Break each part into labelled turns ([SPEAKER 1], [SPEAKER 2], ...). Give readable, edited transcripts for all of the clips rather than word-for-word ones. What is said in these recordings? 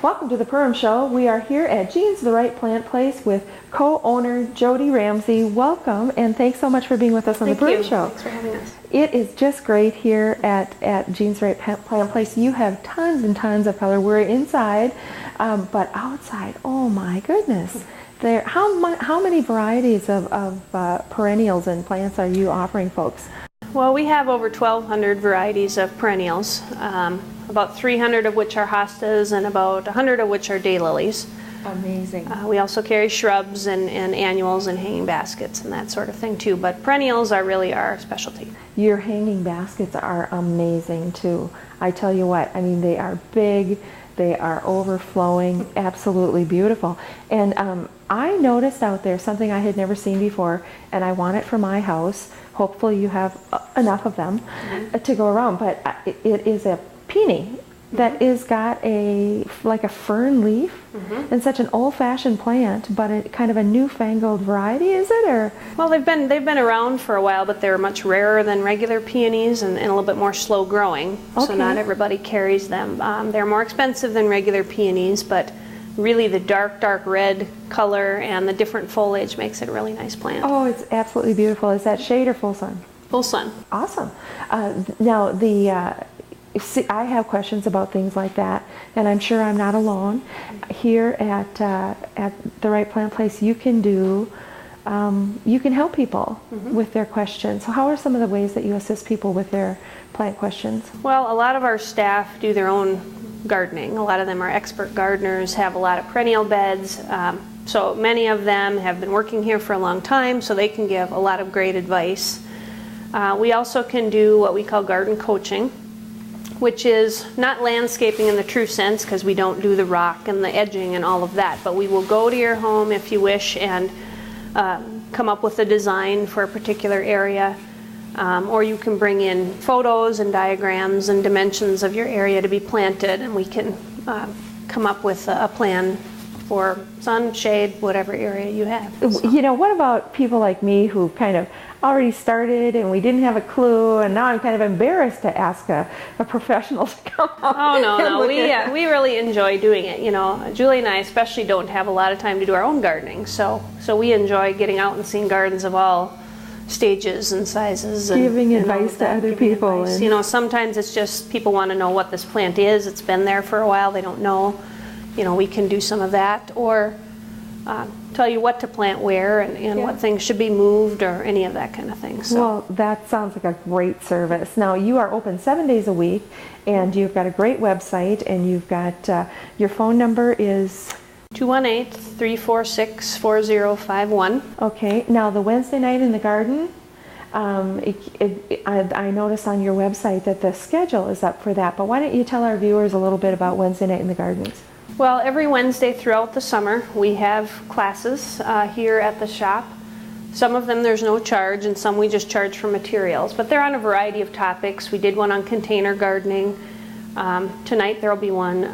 [SPEAKER 1] Welcome to the Perham Show. We are here at Jean's The Right Plant Place with co-owner Jody Ramsey. Welcome, and thanks so much for being with us on the Perham Show.
[SPEAKER 2] Thanks for having us.
[SPEAKER 1] It is just great here at Jean's Right Plant Place. You have tons and tons of color. We're inside, but outside, oh my goodness. How many varieties of perennials and plants are you offering folks?
[SPEAKER 2] Well, we have over 1,200 varieties of perennials, about 300 of which are hostas and about 100 of which are daylilies.
[SPEAKER 1] Amazing.
[SPEAKER 2] We also carry shrubs and annuals and hanging baskets and that sort of thing too, but perennials are really our specialty.
[SPEAKER 1] Your hanging baskets are amazing too. I tell you what, I mean, they are big, they are overflowing, absolutely beautiful. And I noticed out there something I had never seen before, and I want it for my house. Hopefully you have enough of them to go around, but it is a peony that is got like a fern leaf, and such an old-fashioned plant, but a kind of a newfangled variety, is it? Or
[SPEAKER 2] well, they've been around for a while, but they're much rarer than regular peonies and a little bit more slow growing.
[SPEAKER 1] Okay.
[SPEAKER 2] So not everybody carries them. They're more expensive than regular peonies, but really the dark red color and the different foliage makes it a really nice plant.
[SPEAKER 1] oh, it's absolutely beautiful. Is that shade or full sun?
[SPEAKER 2] Full sun.
[SPEAKER 1] Awesome. Now I have questions about things like that, and I'm sure I'm not alone. Here at the Right Plant Place, you can help people with their questions. So how are some of the ways that you assist people with their plant questions?
[SPEAKER 2] Well, a lot of our staff do their own gardening. A lot of them are expert gardeners, have a lot of perennial beds. So many of them have been working here for a long time, so they can give a lot of great advice. We also can do what we call garden coaching, which is not landscaping in the true sense, because we don't do the rock and the edging and all of that, but we will go to your home if you wish and come up with a design for a particular area, or you can bring in photos and diagrams and dimensions of your area to be planted, and we can come up with a plan for sun, shade, whatever area you have. So.
[SPEAKER 1] You know, what about people like me who kind of already started and we didn't have a clue, and now I'm kind of embarrassed to ask a professional to come out?
[SPEAKER 2] Oh, no. We really enjoy doing it. You know, Julie and I especially don't have a lot of time to do our own gardening, so we enjoy getting out and seeing gardens of all stages and sizes.
[SPEAKER 1] Giving advice to other people.
[SPEAKER 2] And you know, sometimes it's just people want to know what this plant is. It's been there for a while. They don't know. You know, we can do some of that, or tell you what to plant where and what things should be moved, or any of that kind of thing. So.
[SPEAKER 1] Well, that sounds like a great service. Now, you are open 7 days a week, and you've got a great website, and you've got your phone number is
[SPEAKER 2] 218-346-4051.
[SPEAKER 1] Okay. Now, the Wednesday night in the garden, I noticed on your website that the schedule is up for that, but why don't you tell our viewers a little bit about Wednesday night in the gardens?
[SPEAKER 2] Well, every Wednesday throughout the summer we have classes here at the shop. Some of them there's no charge, and some we just charge for materials, but they're on a variety of topics. We did one on container gardening. Tonight there will be one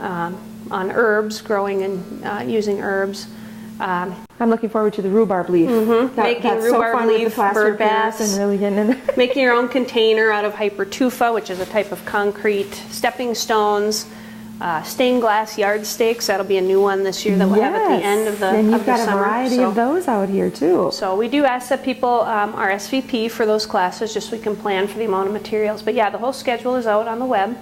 [SPEAKER 2] on herbs, growing and using herbs.
[SPEAKER 1] I'm looking forward to the rhubarb leaf.
[SPEAKER 2] Making rhubarb leaf, bird baths,
[SPEAKER 1] and really getting in there.
[SPEAKER 2] Making your own container out of hypertufa, which is a type of concrete, stepping stones, stained glass yard stakes. That'll be a new one this year that we'll have at the end of the summer.
[SPEAKER 1] And you've got a variety of those out here too.
[SPEAKER 2] So we do ask that people RSVP for those classes, just so we can plan for the amount of materials. But yeah, the whole schedule is out on the web,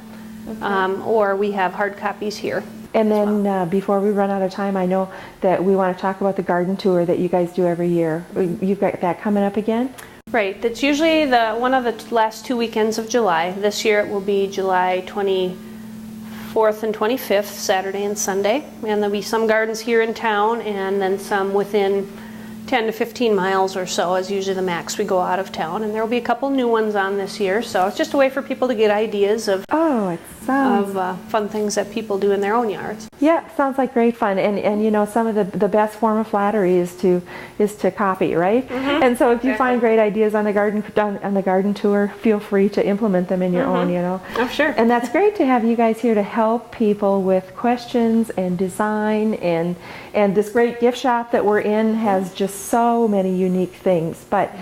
[SPEAKER 2] or we have hard copies here.
[SPEAKER 1] And then before we run out of time, I know that we want to talk about the garden tour that you guys do every year. You've got that coming up again?
[SPEAKER 2] Right. That's usually one of the last 2 weekends of July. This year it will be July 24th and 25th, Saturday and Sunday. And there'll be some gardens here in town, and then some within 10 to 15 miles or so is usually the max we go out of town. And there will be a couple new ones on this year. So it's just a way for people to get ideas of fun things that people do in their own yards.
[SPEAKER 1] Yeah, sounds like great fun. And you know, some of the best form of flattery is to copy, right? And so if you find great ideas on the garden tour, feel free to implement them in your own, you know.
[SPEAKER 2] Oh, sure.
[SPEAKER 1] And that's great to have you guys here to help people with questions and design, and this great gift shop that we're in has just so many unique things. But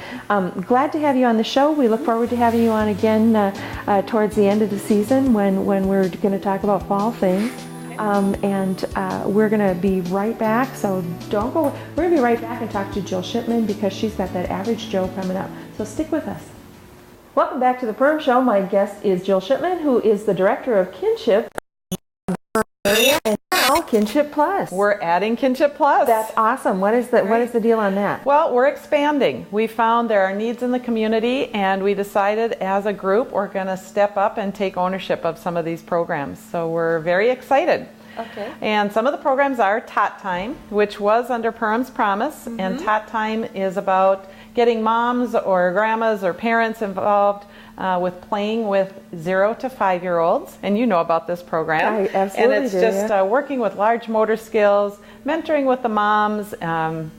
[SPEAKER 1] glad to have you on the show. We look forward to having you on again towards the end of the season when we're going to talk about fall things. And we're going to be right back, so don't go. We're going to be right back and talk to Jill Shipman because she's got that Average Joe coming up. So stick with us. Welcome back to the Perm Show. My guest is Jill Shipman, who is the Director of Kinship and now Kinship Plus.
[SPEAKER 3] We're adding Kinship Plus.
[SPEAKER 1] That's awesome. What is the deal on that?
[SPEAKER 3] Well, we're expanding. We found there are needs in the community, and we decided as a group we're going to step up and take ownership of some of these programs. So we're very excited.
[SPEAKER 1] Okay.
[SPEAKER 3] And some of the programs are Tot Time, which was under Perham's Promise, and Tot Time is about getting moms or grandmas or parents involved with playing with 0 to 5-year-olds, and you know about this program.
[SPEAKER 1] I absolutely
[SPEAKER 3] And it's
[SPEAKER 1] do,
[SPEAKER 3] just
[SPEAKER 1] yeah.
[SPEAKER 3] working with large motor skills, mentoring with the moms,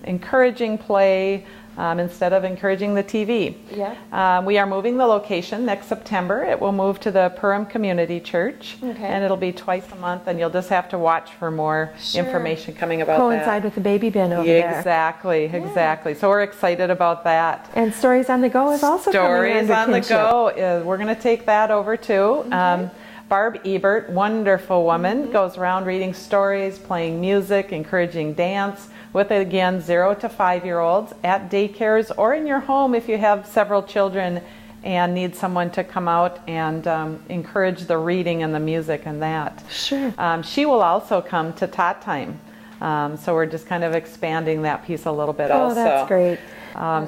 [SPEAKER 3] encouraging play instead of encouraging the TV.
[SPEAKER 1] Yeah.
[SPEAKER 3] We are moving the location next September. It will move to the Perham Community Church,
[SPEAKER 1] Okay.
[SPEAKER 3] and it'll be twice a month, and you'll just have to watch for more
[SPEAKER 1] Sure.
[SPEAKER 3] information coming about
[SPEAKER 1] Coincide with the baby bin over there.
[SPEAKER 3] Exactly. So we're excited about that.
[SPEAKER 1] And Stories on the Go is also
[SPEAKER 3] Stories
[SPEAKER 1] coming under
[SPEAKER 3] on the
[SPEAKER 1] Kinship.
[SPEAKER 3] Go. We're going to take that over too. Barb Ebert, wonderful woman, goes around reading stories, playing music, encouraging dance with, again, 0 to 5-year-olds at daycares or in your home if you have several children and need someone to come out and encourage the reading and the music and that.
[SPEAKER 1] Sure.
[SPEAKER 3] She will also come to Tot Time. So we're just kind of expanding that piece a little bit also.
[SPEAKER 1] Oh, that's great.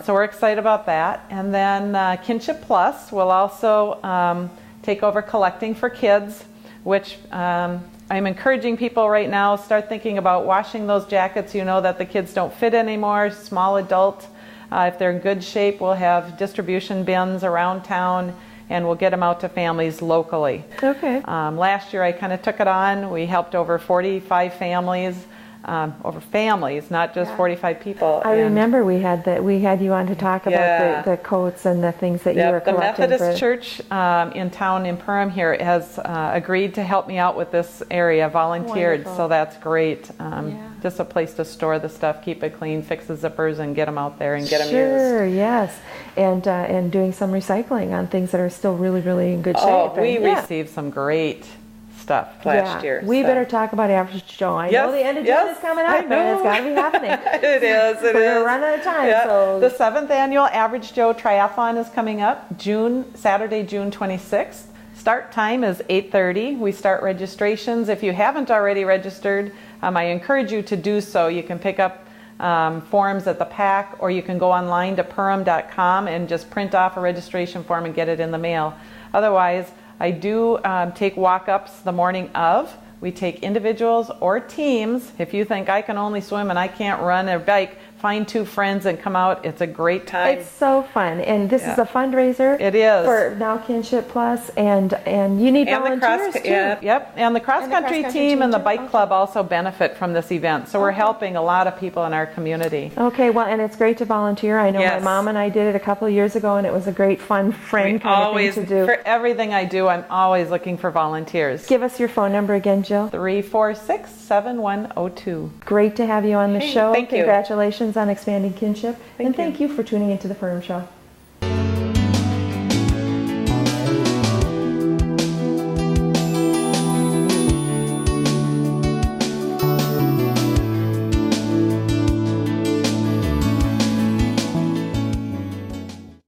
[SPEAKER 3] So we're excited about that. And then Kinship Plus will also take over collecting for kids, which I'm encouraging people right now, start thinking about washing those jackets. You know that the kids don't fit anymore, small adult. If they're in good shape, we'll have distribution bins around town and we'll get them out to families locally.
[SPEAKER 1] Okay.
[SPEAKER 3] Last year I kind of took it on. We helped over 45 families. Not just 45 people.
[SPEAKER 1] I remember we had you on to talk
[SPEAKER 3] Yeah.
[SPEAKER 1] about the coats and the things that you were
[SPEAKER 3] The
[SPEAKER 1] collecting.
[SPEAKER 3] Methodist Church in town in Perham here has agreed to help me out with this area, volunteered,
[SPEAKER 1] Wonderful.
[SPEAKER 3] so that's great. Just a place to store the stuff, keep it clean, fix the zippers, and get them out there and get them used.
[SPEAKER 1] Sure, yes. And doing some recycling on things that are still really, really in good shape.
[SPEAKER 3] Oh, we
[SPEAKER 1] And, yeah.
[SPEAKER 3] received some great stuff last year.
[SPEAKER 1] We
[SPEAKER 3] so.
[SPEAKER 1] better talk about Average Joe. I
[SPEAKER 3] Yes,
[SPEAKER 1] know the end of June
[SPEAKER 3] yes,
[SPEAKER 1] is coming
[SPEAKER 3] I
[SPEAKER 1] up, and it's
[SPEAKER 3] know.
[SPEAKER 1] got to be happening.
[SPEAKER 3] It is.
[SPEAKER 1] We're running out of time.
[SPEAKER 3] Yeah.
[SPEAKER 1] So
[SPEAKER 3] The 7th annual Average Joe Triathlon is coming up Saturday, June 26th. Start time is 8:30. We start registrations. If you haven't already registered, I encourage you to do so. You can pick up forms at the PAC, or you can go online to perham.com and just print off a registration form and get it in the mail. Otherwise, I do take walk-ups the morning of. We take individuals or teams. If you think I can only swim and I can't run or bike, find 2 friends and come out. It's a great time.
[SPEAKER 1] it's so fun, and this is a fundraiser.
[SPEAKER 3] It is.
[SPEAKER 1] For now Kinship Plus, and you need
[SPEAKER 3] And
[SPEAKER 1] volunteers too.
[SPEAKER 3] and the cross-country
[SPEAKER 1] cross-country
[SPEAKER 3] team and the
[SPEAKER 1] too.
[SPEAKER 3] bike
[SPEAKER 1] Okay.
[SPEAKER 3] club also benefit from this event. So we're helping a lot of people in our community.
[SPEAKER 1] Okay, well, and it's great to volunteer. I know
[SPEAKER 3] Yes.
[SPEAKER 1] my mom and I did it a couple of years ago, and it was a great, fun friend kind of thing to do.
[SPEAKER 3] For everything I do, I'm always looking for volunteers.
[SPEAKER 1] Give us your phone number again, Jill.
[SPEAKER 3] 346-7102.
[SPEAKER 1] Great to have you on the
[SPEAKER 3] Hey,
[SPEAKER 1] show.
[SPEAKER 3] thank you.
[SPEAKER 1] Congratulations on expanding Kinship.
[SPEAKER 3] Thank
[SPEAKER 1] and thank you for tuning into the Perham Show.